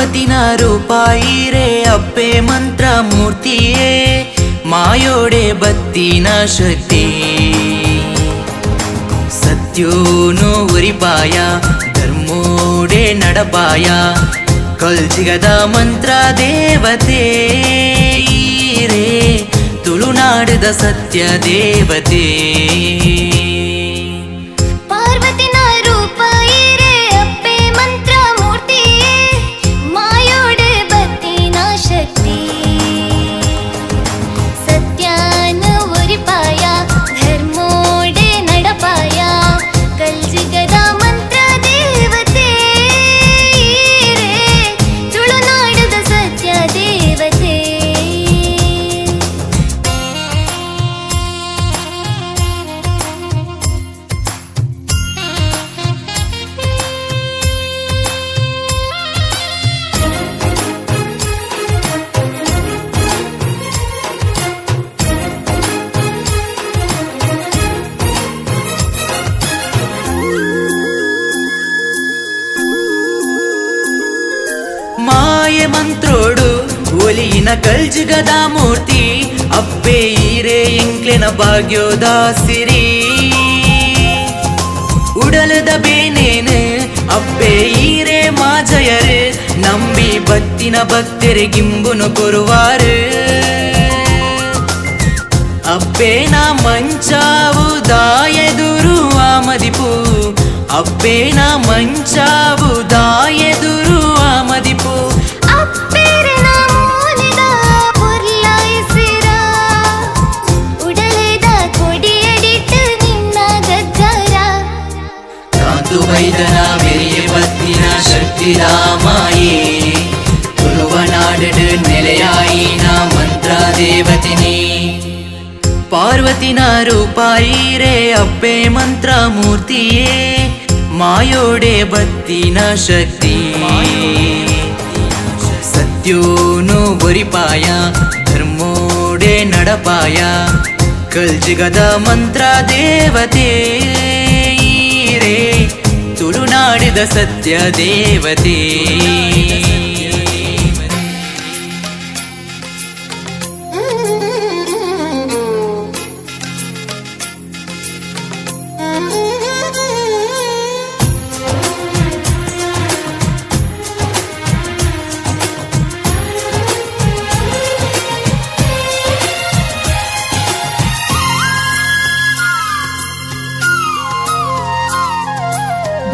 ಪಾರ್ವತಿನ ರೂಪಾಯಿರೇ ಅಪ್ಪೆ ಮಂತ್ರ ಮೂರ್ತಿಯೇ ಮಾಯೋಡೆ ಬತ್ತಿನ ಶಕ್ತಿ ಸತ್ಯೋನು ಉರಿಪಾಯ ಧರ್ಮೋಡೆ ನಡಪಾಯ ಕಲ್ಜಿಗದ ಮಂತ್ರ ದೇವತೆ ಈರೇ ತುಳುನಾಡದ ಸತ್ಯ ದೇವತೆ ಮಾಯೆ ಮಂತ್ರೋಡು ಒಲಿಯಿನ ಕಲ್ಜಿಗದ ಮೂರ್ತಿ ಅಪ್ಪೆ ಈರೆ ಎಂಕ್ಲೆನ ಭಾಗ್ಯೋದ ಸಿರಿ ಉಡಲದ ಬೇನೇನು ಅಪ್ಪೆ ಈರೆ ಮಾಜಯರು ನಂಬಿ ಬತ್ತಿನ ಭಕ್ತರೆ ಗಿಂಬುನು ಕೊರುವಾರು ಅಪ್ಪೇನ ಮಂಚಾವು ದಾಯದುರು ಆಮದಿಪು ಅಪ್ಪೇನ ಮಂಚಾವು ದಾಯದುರು ಆಮದಿಪು ವೈದನ ಮೆರಿಯ ಬತ್ತಿನ ಶಕ್ತಿರಾಮಾಯೇ ತುಳುವನಾಡು ನೆಲೆಯಾಯಿನ ಮಂತ್ರ ದೇವತಿನಿ ಪಾರ್ವತಿನ ರೂಪಾಯಿರೇ ಅಪ್ಪೆ ಮಂತ್ರ ಮೂರ್ತಿಯೇ ಮಾಯೋಡೆ ಬತ್ತಿನ ಶಕ್ತಿ ಸತ್ಯೋನು ಬರಿಪಾಯ ಧರ್ಮೋಡೆ ನಡಪಾಯ ಕಲ್ಜಿಗದ ಮಂತ್ರ ದೇವತೆ ಈರೇ ತುಳುನಾಡಿದ ಸತ್ಯ ದೇವತೆ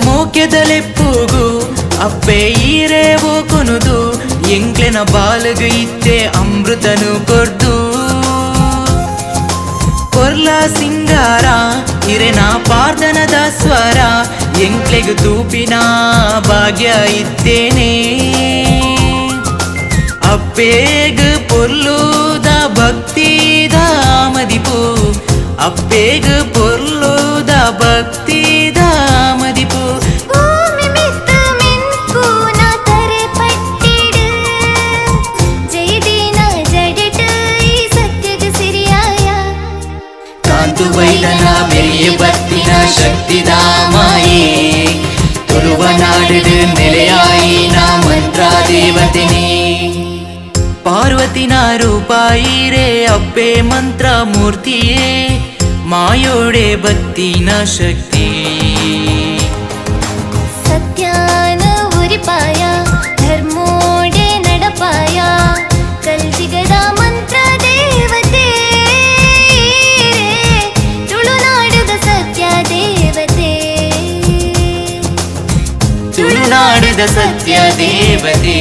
ಮೋಕೆದಲೆಪ್ಪುಗು ಅಪ್ಪೆ ಈರೆ ಓಕೊನುದು ಎಂಕ್ಲೆನ ಬಾಲಗು ಇತ್ತೆ ಅಮೃತನು ಕೊರ್ದು ಕೊರ್ಲ ಸಿಂಗಾರ ಇರೆನ ಪಾರ್ದನದ ಸ್ವರ ಎಂಕ್ಲೆಗು ತೂಪಿನ ಭಾಗ್ಯ ಇತ್ತೇನೆ ಅಪ್ಪೇಗು ಪೊರ್ಲುದ ಭಕ್ತಿದ ಮದಿಪು ಅಪ್ಪೇಗು ಪೊರ್ಲುದ ಭಕ್ತಿದ ಮದಿಪು ವೈದನ ಮೆರಿಯ ಬತ್ತಿನ ಶಕ್ತಿದಾಮಾಯೇ ತುಳುವನಾಡು ನೆಲೆಯಾಯಿನ ಮಂತ್ರ ದೇವತಿನಿ ಪಾರ್ವತಿನ ರೂಪಾಯಿರೇ ಅಪ್ಪೆ ಮಂತ್ರ ಮೂರ್ತಿಯೇ ಮಾಯೋಡೆ ಬತ್ತಿನ ಶಕ್ತಿ ಸತ್ಯಾನ ಉರಿಪಾಯ ಧರ್ಮೋಡೆ ನಡಪಾಯ ಕಲ್ಜಿಗದ ಮಂತ್ರ ದೇವತೆ ತುಳುನಾಡದ ಸತ್ಯ ದೇವತೆ ತುಳುನಾಡದ ಸತ್ಯ ದೇವತೆ